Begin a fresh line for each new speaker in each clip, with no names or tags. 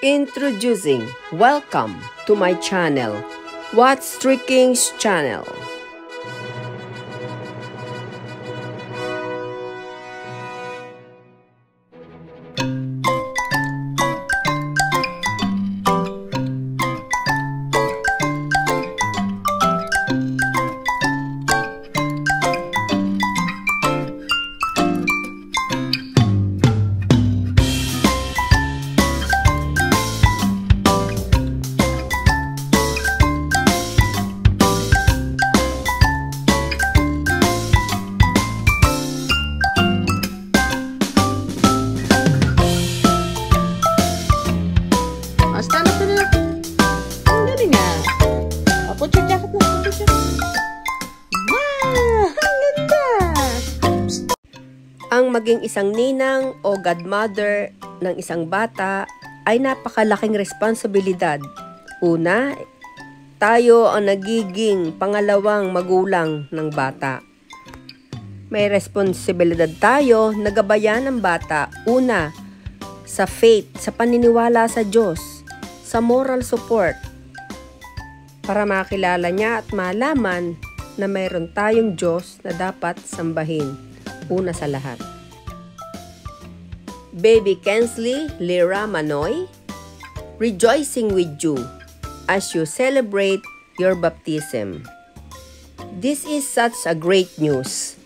Introducing, welcome to my channel, What's Tricking's channel. Ang maging isang ninang o godmother ng isang bata ay napakalaking responsibilidad. Una, tayo ang nagiging pangalawang magulang ng bata. May responsibilidad tayo na gabayan ang bata. Una, sa faith, sa paniniwala sa Diyos, sa moral support, para makilala niya at malaman na mayroon tayong Diyos na dapat sambahin. Una sa lahat. Baby Kensley Lira Manoy, rejoicing with you as you celebrate your baptism. This is such a great news.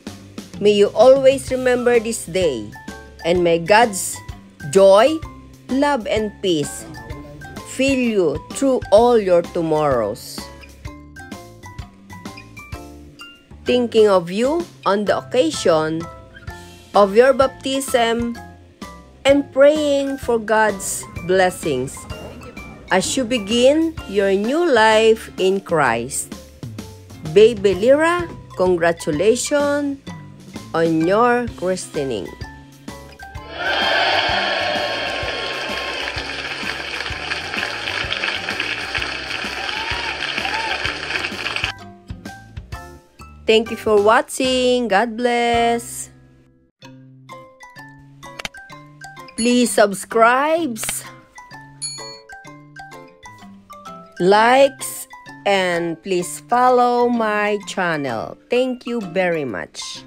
May you always remember this day, and may God's joy, love, and peace fill you through all your tomorrows. Thinking of you on the occasion of your baptism and praying for God's blessings as you begin your new life in Christ. Baby Lira, congratulations on your christening. Thank you for watching. God bless. Please subscribe, likes, and please follow my channel. Thank you very much.